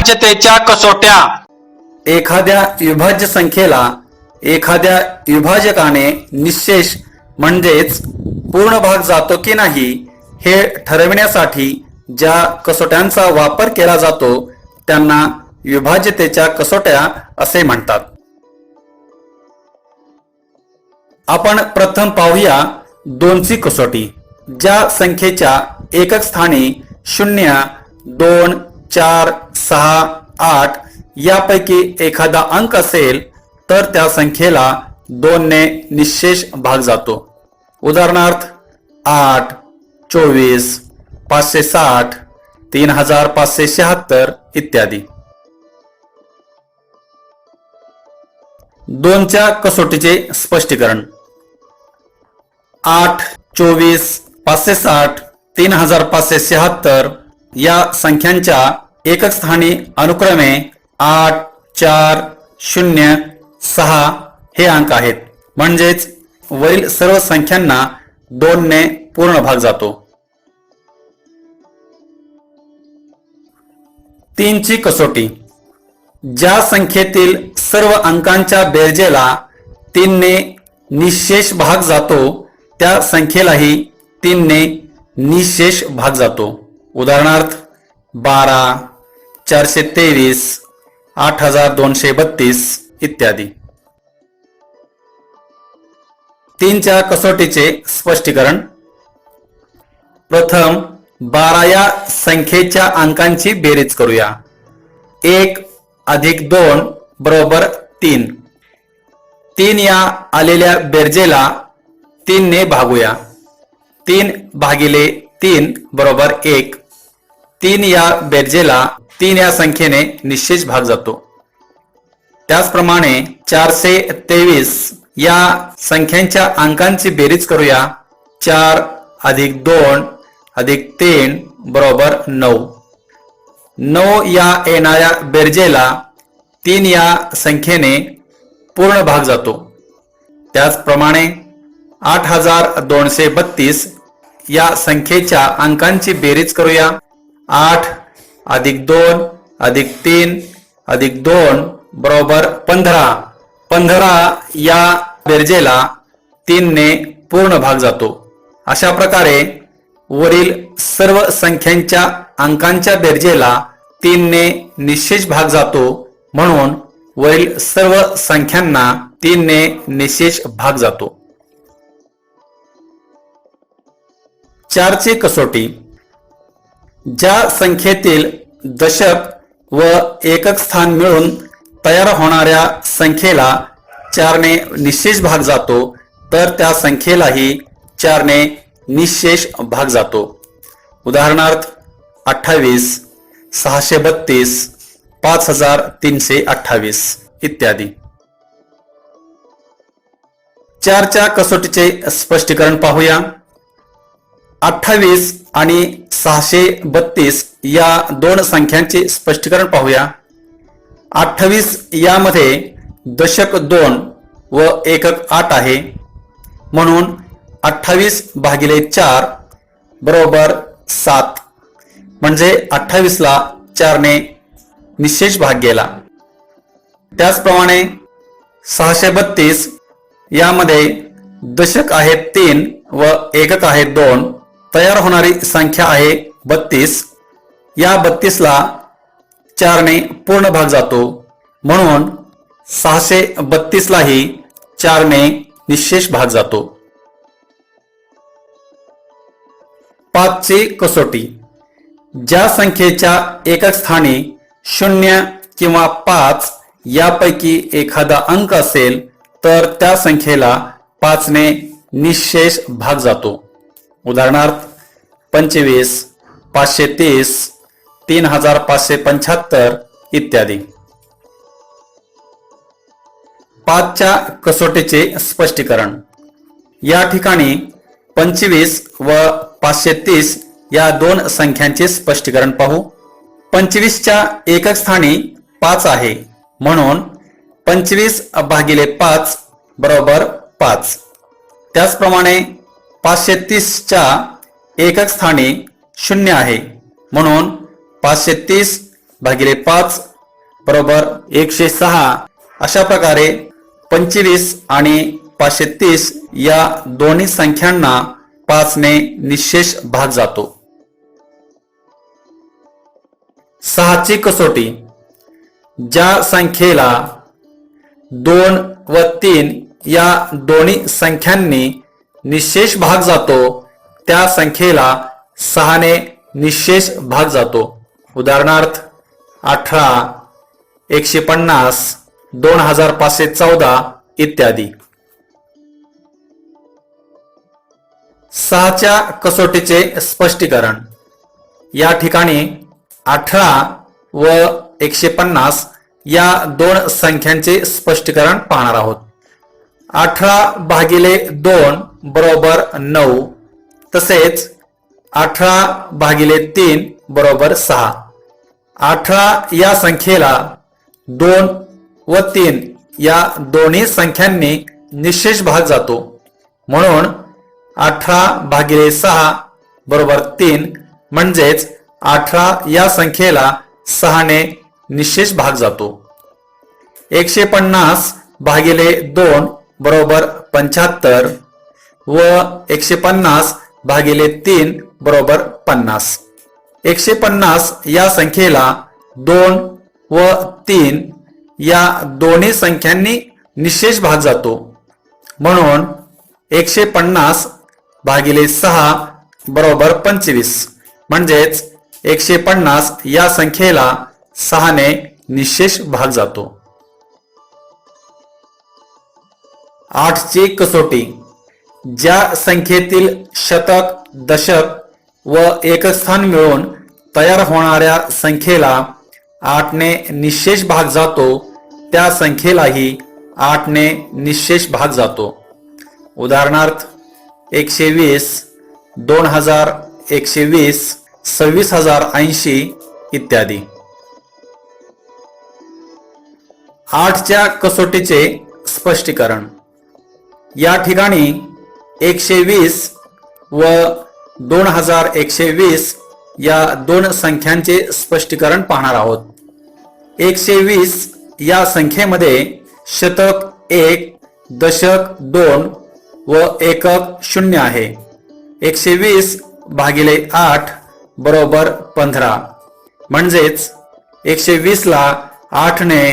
विभाज्यतेच्या कसोट्या. एखाद्या विभाज्य संख्येला एखाद्या विभाजकाने निःशेष म्हणजेच पूर्ण भाग जातो की नाही हे ठरविण्यासाठी ज्या कसोट्यांचा वापर केला जातो त्यांना विभाज्यतेच्या कसोट्या असे म्हणतात. आपण प्रथम पाहूया 2ची कसोटी. ज्या संख्येच्या एकक स्थानी 0, 2, 4, 6, 8 यापैकी एखादा अंक असेल तर त्या संख्येला 2 ने निःशेष भाग जातो. उदाहरणार्थ 8, 24, 560, 3576 इत्यादी. 2च्या कसोटीचे स्पष्टीकरण. 8, 24, 560, 3576 या संख्यांच्या एकक स्थानी अनुक्रमे 8, 4, 0, 6 हे अंक आहेत. म्हणजेच वरील सर्व संख्यांना 2 ने पूर्ण भाग जातो. 3ची कसोटी. ज्या संख्येतील सर्व अंकांच्या बेरजेला 3 ने निःशेष भाग जातो त्या संख्येलाही 3 ने निःशेष भाग जातो. उदाहरणार्थ 12, 423, 8232 इत्यादी. 3च्या कसोटीचे स्पष्टीकरण. प्रथम 12 या संख्येच्या अंकांची बेरीज करूया. 1 अधिक 2 बरोबर 3. 3 या आलेल्या बेरजेला 3 ने भागूया. 3 भागिले 3 बरोबर 1. 3 या बेरजेला 3 या संख्येने निःशेष भाग जातो. त्याचप्रमाणे 423 या संख्यांच्या अंकांची बेरीज करूया. 4 अधिक 2 अधिक 3 बरोबर 9. 9 या येणाऱ्या बेरजेला 3 या संख्येने पूर्ण भाग जातो. त्याचप्रमाणे 8232 या संख्येच्या अंकांची बेरीज करूया. 8 अधिक 2 अधिक 3 अधिक 2 बरोबर 15. 15 या बेरजेला 3 ने पूर्ण भाग जातो. अशा प्रकारे वरील सर्व संख्यांच्या अंकांच्या बेरजेला 3 ने निःशेष भाग जातो. म्हणून वरील सर्व संख्यांना 3 ने निःशेष भाग जातो. 4ची कसोटी. ज्या संख्येतील दशक व एकक स्थान मिळून तयार होणाऱ्या संख्येला 4 ने निःशेष भाग जातो तर त्या संख्येलाही 4 ने निःशेष भाग जातो. उदाहरणार्थ 28, 632, 5328 इत्यादी. 4च्या कसोटीचे स्पष्टीकरण पाहूया. 28 आणि 632 या दोन संख्यांचे स्पष्टीकरण पाहूया. 28 यामध्ये दशक 2 व एकक 8 आहे. म्हणून 28 भागिले 4 बरोबर 7. म्हणजे 28 ला 4 ने निःशेष भाग गेला. त्याचप्रमाणे 632 यामध्ये दशक आहेत 3 व एकक आहेत 2. तयार होणारी संख्या आहे 32. या 32 ला 4 ने पूर्ण भाग जातो. म्हणून 632 लाही 4 ने निःशेष भाग जातो. 5ची कसोटी. ज्या संख्येच्या एकक स्थानी 0 किंवा 5 यापैकी एखादा अंक असेल तर त्या संख्येला 5 ने निःशेष भाग जातो. उदाहरणार्थ 25, 530, 3575 इत्यादी. 5च्या कसोटीचे स्पष्टीकरण. या ठिकाणी 25 व 530 या दोन संख्यांचे स्पष्टीकरण पाहू. 25च्या एकक स्थानी 5 आहे. म्हणून 25 भागिले 5 बरोबर 5. त्याचप्रमाणे 530च्या एकक स्थानी 0 आहे. म्हणून 530 भागिले 5 बरोबर 106. अशा प्रकारे 25 आणि 530 या दोन्ही संख्यांना 5 ने निःशेष भाग जातो. 6 ची कसोटी. ज्या संख्येला 2 व 3 या दोन्ही संख्यांनी निःशेष भाग जातो त्या संख्येला 6 ने निःशेष भाग जातो. उदाहरणार्थ 18, 150, 2514 इत्यादी. 6 च्या कसोटीचे स्पष्टीकरण. या ठिकाणी 18 व 150 या दोन संख्यांचे स्पष्टीकरण पाहणार आहोत. 18 भागिले 2 बरोबर 9, तसेच 18 भागिले 3 बरोबर 6. 18 या संख्येला 2 व 3 या दोन्ही संख्यांनी निःशेष भाग जातो, म्हणून 18 भागिले 6 बरोबर 3, म्हणजेच 18 या संख्येला 6 ने निःशेष भाग जातो. 150 भागिले 2 बरोबर 75 व 150 भागिले 3 बरोबर 50. 150 या संख्येला 2 व 3 या दोन्ही संख्यांनी निःशेष भाग जातो, म्हणून 150 भागिले 6 बरोबर 25, म्हणजेच 150 या संख्येला 6 ने निःशेष भाग जातो. 8 ची कसोटी. ज्या संख्येतील शतक, दशक व एकस्थान मिळून तयार होणाऱ्या संख्येला 8 ने निःशेष भाग जातो त्या संख्येलाही 8 ने निःशेष भाग जातो. उदाहरणार्थ 120, 2120, 26080 इत्यादी. 8 च्या कसोटीचे स्पष्टीकरण. या ठिकाणी 120 व 2120 या दोन संख्यांचे स्पष्टीकरण पाहणार आहोत. 120 या संख्येमध्ये शतक 1, दशक 2 व एकक 0 आहे. 120 भागिले 8 बरोबर 15, म्हणजेच 120 ला 8 ने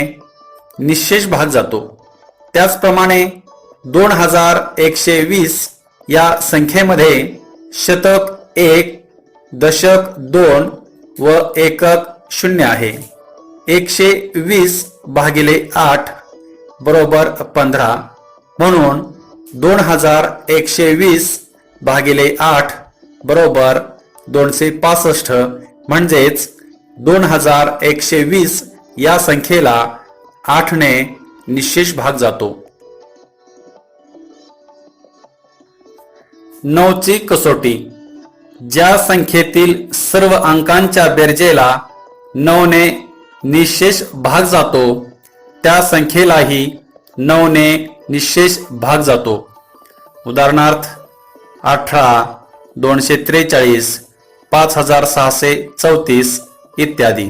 निःशेष भाग जातो. त्याचप्रमाणे 2120 या संख्येमध्ये शतक 1, दशक 2 व एकक 0 आहे. 120 भागिले 8 बरोबर 15, म्हणून 2120 भागिले 8 बरोबर 265, म्हणजेच 2120 या संख्येला 8 ने निःशेष भाग जातो. 9 ची कसोटी. ज्या संख्येतील सर्व अंकांच्या बेरजेला 9 ने निःशेष भाग जातो त्या संख्येलाही 9 ने निःशेष भाग जातो. उदाहरणार्थ 18, 243, 5634 इत्यादी.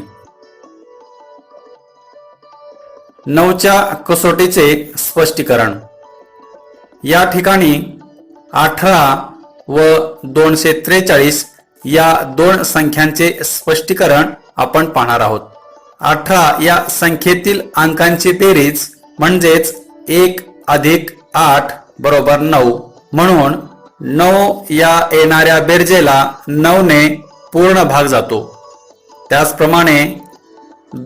9 च्या कसोटीचे स्पष्टीकरण. या ठिकाणी 18 व 243 या दोन संख्यांचे स्पष्टीकरण आपण पाहणार आहोत. 18 या संख्येतील अंकांची बेरीज म्हणजेच 1 अधिक 8 बरोबर 9, म्हणून 9 या येणाऱ्या बेरजेला 9 ने पूर्ण भाग जातो. त्याचप्रमाणे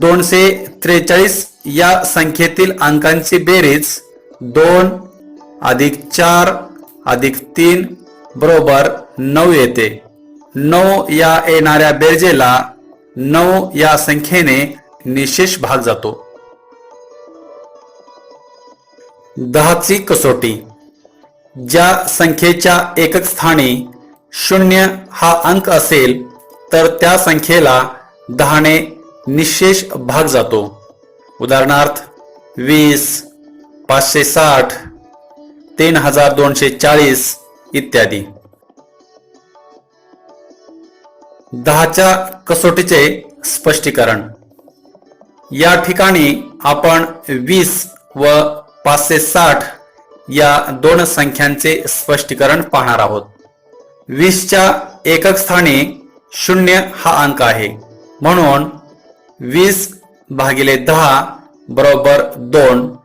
243 या संख्येतील अंकांची बेरीज 2 अधिक 4 अधिक 3 बरोबर 9 येते. 9 या येणाऱ्या बेरजेला 9 या संख्येने निःशेष भाग जातो. 10 ची कसोटी. ज्या संख्येच्या एकक स्थानी 0 हा अंक असेल तर त्या संख्येला 10 ने निःशेष भाग जातो. उदाहरणार्थ 20, 560, 3240 इत्यादी. 10 च्या कसोटीचे स्पष्टीकरण. या ठिकाणी आपण 20 व 560 या दोन संख्यांचे स्पष्टीकरण पाहणार आहोत. 20च्या एकक स्थानी 0 हा अंक आहे, म्हणून 20 भागिले 10 बरोबर 2.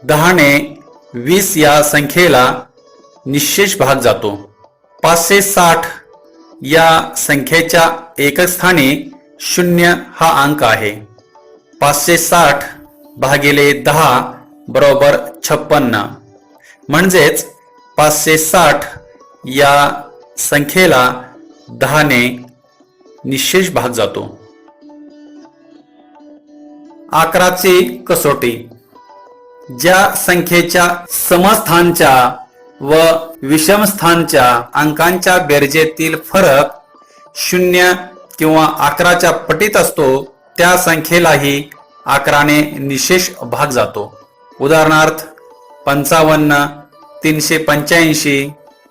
10 ने 20 या संख्येला निश्चेष भाग जातो. 560 या संख्येच्या एकक स्थानी 0 हा अंक आहे. 560 भागिले 10 बरोबर 56. म्हणजेच 560 या संख्येला 10 ने निश्चेष भाग जातो. 11ची कसोटी. ज्या संख्येच्या समस्थानच्या व विषमस्थानच्या अंकांच्या बेरजेतील फरक 0 किंवा 11च्या पटीत असतो त्या संख्येलाही 11 ने निश्चेष भाग जातो. उदाहरणार्थ 55, 385,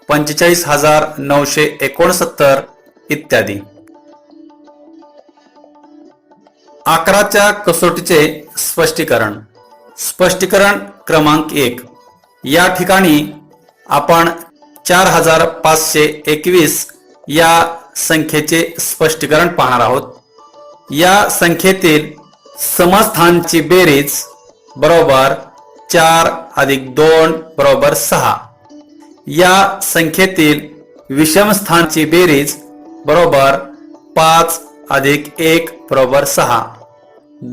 45,969 इत्यादी. 11च्या कसोटीचे स्पष्टीकरण. स्पष्टीकरण क्रमांक 1. या ठिकाणी आपण 4521 या संख्येचे स्पष्टीकरण पाहणार आहोत. या संख्येतील समस्थानची बेरीज बरोबर 4 + 2 बरोबर 6. या संख्येतील विषमस्थानची बेरीज बरोबर 5 + 1 बरोबर 6.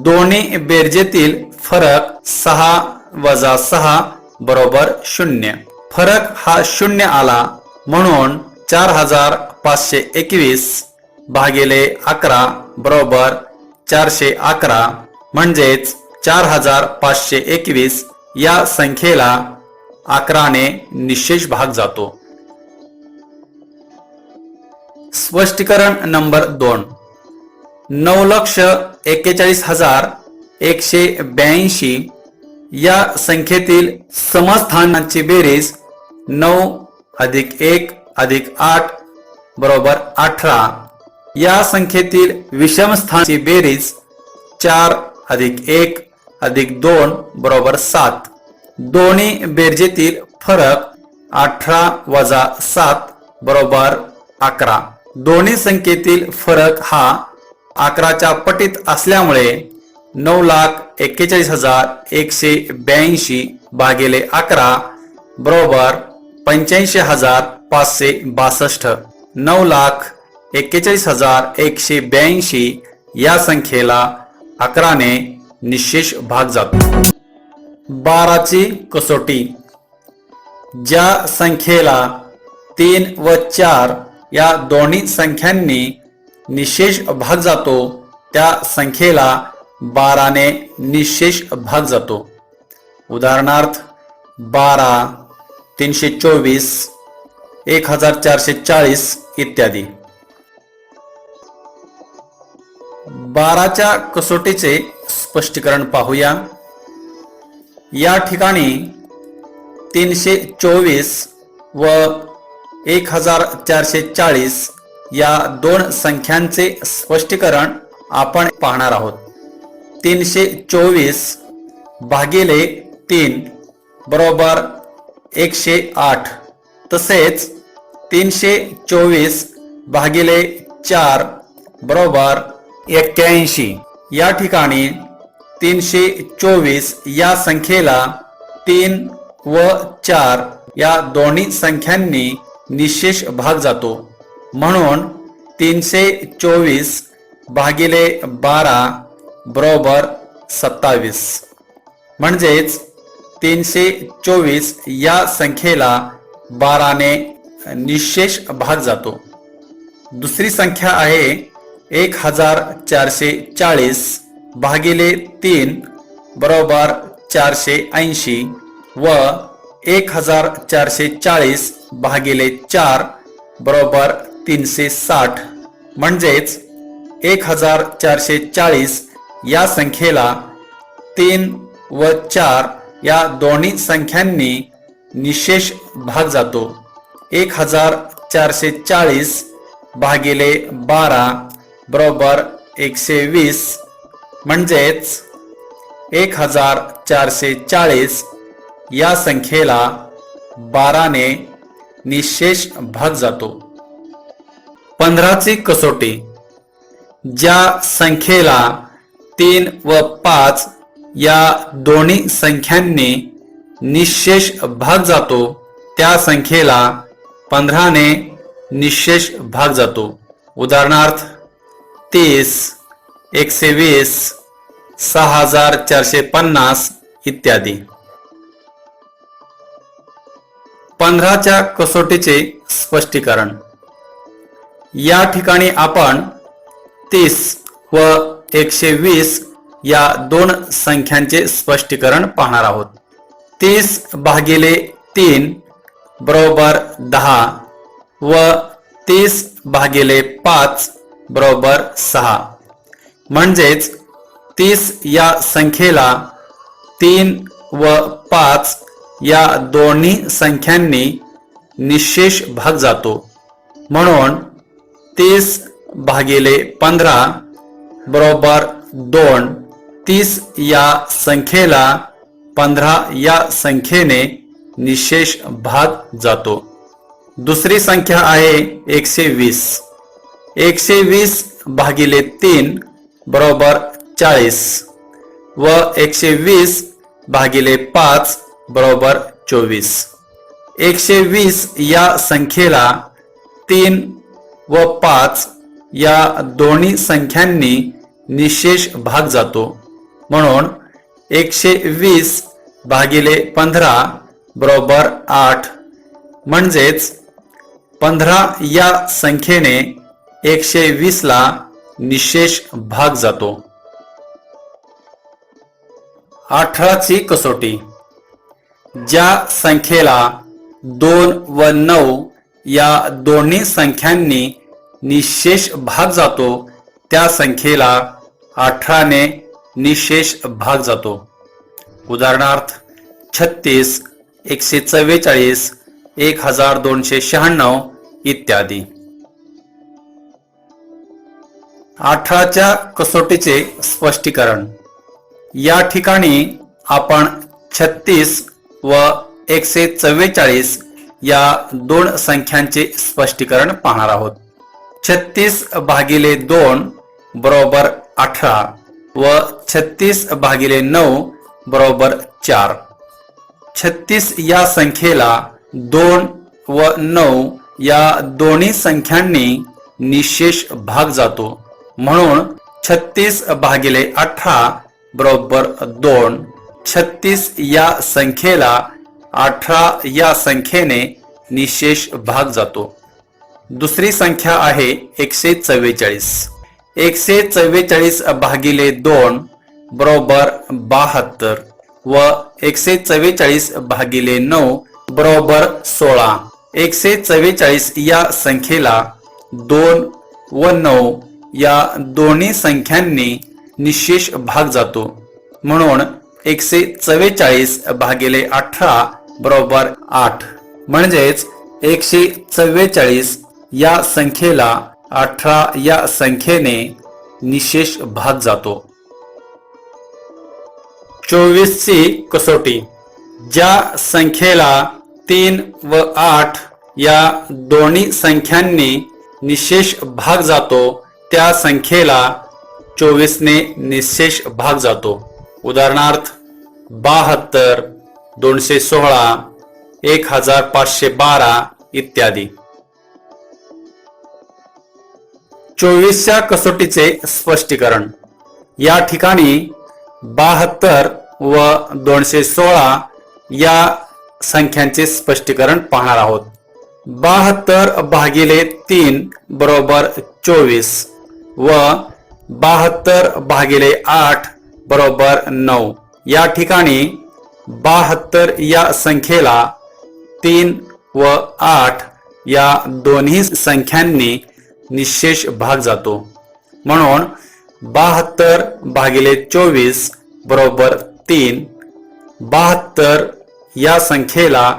दोन्ही बेरजेतील फरक 6 - 6 बरोबर 0. फरक हा 0 आला, म्हणून 4521 भागिले 11 बरोबर 411. म्हणजेच 4521 या संख्येला 11 ने निश्चेष भाग जातो. स्पष्टीकरण नंबर 2. 9,41,182 या संख्येतील समस्थानांची बेरीज 9 + 1 + 8 बरोबर 18. या संख्येतील विषमस्थानाची बेरीज 4 + 1 + 2 बरोबर 7. दोन्ही बेरजेतील फरक 18 - 7 बरोबर 11. दोन्ही संख्येतील फरक हा 11च्या पटीत असल्यामुळे 9,41,182 भागिले 11 बरोबर 85,562. 9,41,182 या संख्येला 11 ने निश्चेष भाग जातो. 12ची कसोटी. ज्या संख्येला 3 व 4 या दोन्ही संख्यांनी निश्चेष भाग जातो त्या संख्येला 12 ने निश्चेष भाग जातो. उदाहरणार्थ 12, 324, 1440 इत्यादी. 12च्या कसोटीचे स्पष्टीकरण पाहूया. या ठिकाणी 324 व 1440 या दोन संख्यांचे स्पष्टीकरण आपण पाहणार आहोत. 324 भागिले 3 बरोबर 108. तसेच 324 भागिले 4 बरोबर 81. या ठिकाणी 324 या संख्येला 3 व 4 या दोन्ही संख्यांनी निश्चेष भाग जातो, म्हणून 324 भागिले 12 बरोबर 27. म्हणजेच 324 या संख्येला 12 ने निश्चेष भाग जातो. दुसरी संख्या आहे 1440 भागिले 3 बरोबर 480 व 1440 भागिले 4 बरोबर 360. म्हणजेच 1440 या संख्येला 3 व 4 या दोन्ही संख्यांनी निश्चेष भाग जातो. 1440 भागिले 12 बरोबर 120. म्हणजेच 1440 या संख्येला 12 ने निशेष भाग जातो. 15 ची कसोटी. ज्या संख्येला 3 व 5 या दोन्ही संख्यांनी निशेष भाग जातो त्या संख्येला 15 ने निशेष भाग जातो. उदाहरणार्थ 30, 120, 6450 इत्यादी. 15 च्या कसोटीचे स्पष्टीकरण. या ठिकाणी आपण 30 व 120 या दोन संख्यांचे स्पष्टीकरण पाहणार आहोत. 30 भागिले 3 बरोबर 10 व 30 भागिले 5 बरोबर 6. म्हणजेच 30 या संख्येला 3 व 5 या दोन्ही संख्यांनी निशेष भाग जातो. म्हणून 30 भागिले 15 बरोबर 2. 30 या संख्येला 15 या संख्येने निशेष भाग जातो. दुसरी संख्या आहे 120. 120 भागिले 3 बरोबर 40 व 120 भागिले 5 बरोबर 24. 120 या संख्येला 3 व 5 या दोन्ही संख्यांनी निशेष भाग जातो. म्हणून 120 भागिले 15 बरोबर 8. म्हणजेच 15 या संख्येने 120 ला निशेष भाग जातो. 18 ची कसोटी. ज्या संख्येला 2 व 9 या दोन्ही संख्यांनी निशेष भाग जातो त्या संख्येला 18 ने निशेष भाग जातो. उदाहरणार्थ 36, 144, 1296 इत्यादी. 18 च्या कसोटीचे स्पष्टीकरण. या ठिकाणी आपण 36 व 144 या दोन संख्यांचे स्पष्टीकरण पाहणार आहोत. 36 भागिले 2 बरोबर 18 व 36 भागिले 9 बरोबर 4. 36 या संख्येला 2 व 9 या दोन्ही संख्यांनी निशेष भाग जातो. म्हणून 36 भागिले 18 बरोबर 2. 36 या संख्येला 18 या संख्येने निशेष भाग जातो. दुसरी संख्या आहे 144. 144 भागिले 2 बरोबर 72 व 144 भागिले 9 बरोबर 16. 144 या संख्येला 2 व 9 या दोन्ही संख्यांनी निशेष भाग जातो. म्हणून 144 भागिले 18 बरोबर 8. म्हणजेच 144 या संख्येला 18 या संख्येने निशेष भाग जातो. 24 ची कसोटी. ज्या संख्येला 3 व 8 या दोन्ही संख्यांनी निशेष भाग जातो त्या संख्येला 24 ने निशेष भाग जातो. उदाहरणार्थ 72, 216, 1512 इत्यादी. 24 च्या कसोटीचे स्पष्टीकरण. या ठिकाणी 72 व 216 या संख्यांचे स्पष्टीकरण पाहणार आहोत. 72 भागिले 3 बरोबर 24 व 72 भागिले 8 बरोबर 9. या ठिकाणी 72 या संख्येला 3 व 8 या दोन्ही संख्यांनी निशेष भाग जातो. म्हणून 72 भागिले 24 बरोबर 3. 72 या संख्येला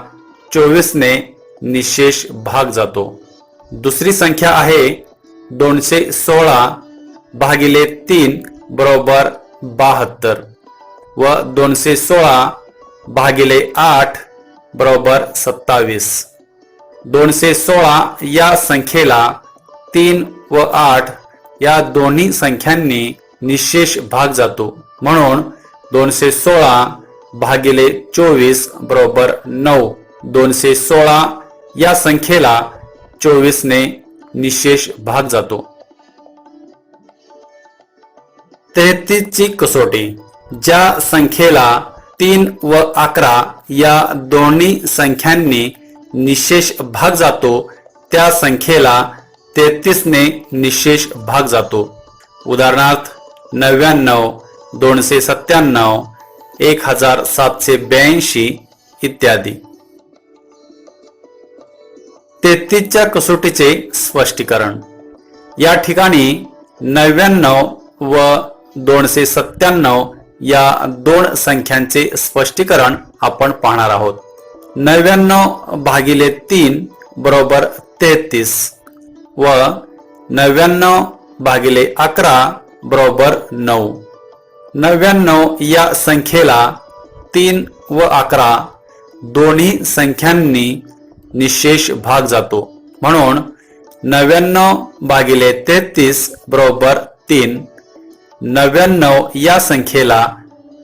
24 ने निशेष भाग जातो. दुसरी संख्या आहे 216 भागिले 3 बरोबर 72. व 216 भागिले 8 बरोबर 27. 216 या संख्येला 3 व 8 या दोन्ही संख्यांनी निशेष भाग जातो, म्हणून 216 भागिले 24 बरोबर 9. 216 या संख्येला 24 ने निशेष भाग जातो. 33 ची कसोटी. ज्या संख्येला 3 व 11 या दोन्ही संख्यांनी निशेष भाग जातो त्या संख्येला 33 ने निशेष भाग जातो. उदाहरणार्थ 99, 297, 1782 इत्यादी. 33 च्या कसोटीचे स्पष्टीकरण. या ठिकाणी 99 व 297 या दोन संख्यांचे स्पष्टीकरण आपण पाहणार आहोत. 99 भागिले 3 बरोबर 33 व 99 भागिले 11 बरोबर 9. 99 या संख्येला 3 व 11 दोन्ही संख्यांनी निशेष भाग जातो, म्हणून 99 भागिले 33 बरोबर 3. 99 या संख्येला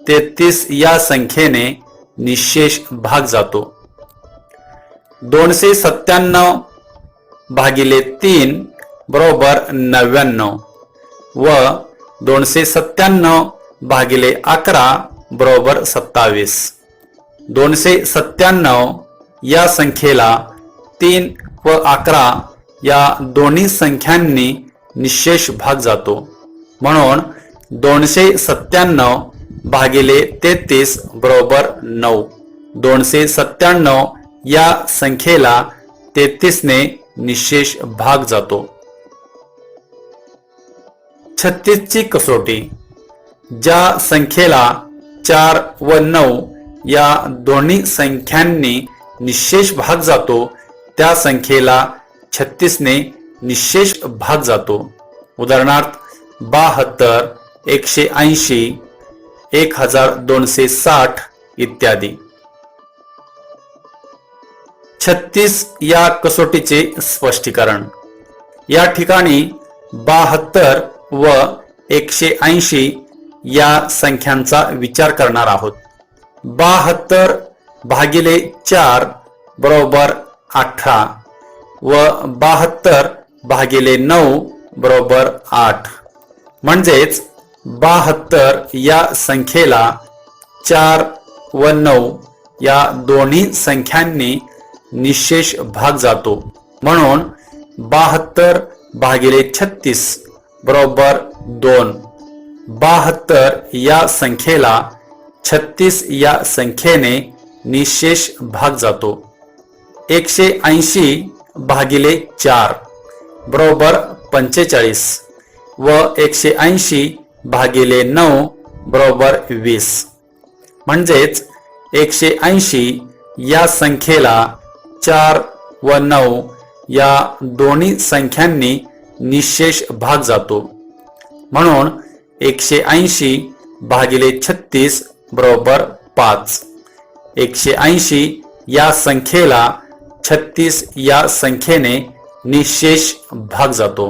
33 या संख्येने निशेष भाग जातो. 297 भागिले 3 बरोबर 99 व 297 भागिले 11 बरोबर 27. 297 या संख्येला 3 व 11 या दोन्ही संख्यांनी निशेष भाग जातो, म्हणून 297 भागिले 33 बरोबर 9. 297 या संख्येला 33 ने निशेष भाग जातो. 36 ची कसोटी. ज्या संख्येला 4 व 9 या दोन्ही संख्यांनी निशेष भाग जातो त्या संख्येला 36 ने निशेष भाग जातो. उदाहरणार्थ 72, 180, 1260 इत्यादी. 36 या कसोटीचे स्पष्टीकरण. या ठिकाणी 72 व 180 या संख्यांचा विचार करणार आहोत. 72 भागिले 4 बरोबर 18 व 72 भागिले 9 बरोबर 8. म्हणजेच 72 या संख्येला 4 व 9 या दोन्ही संख्यांनी निशेष भाग जातो, म्हणून 72 भागिले 36 बरोबर 2. 72 या संख्येला 36 या संख्येने निशेष भाग जातो. 180 भागिले 4 बरोबर 45 व 180 भागिले 9 बरोबर 20. म्हणजेच 180 या संख्येला 4 व 9 या दोन्ही संख्यांनी निशेष भाग जातो, म्हणून 180 भागिले 36 बरोबर 5. 180 या संख्येला 36 या संख्येने निशेष भाग जातो.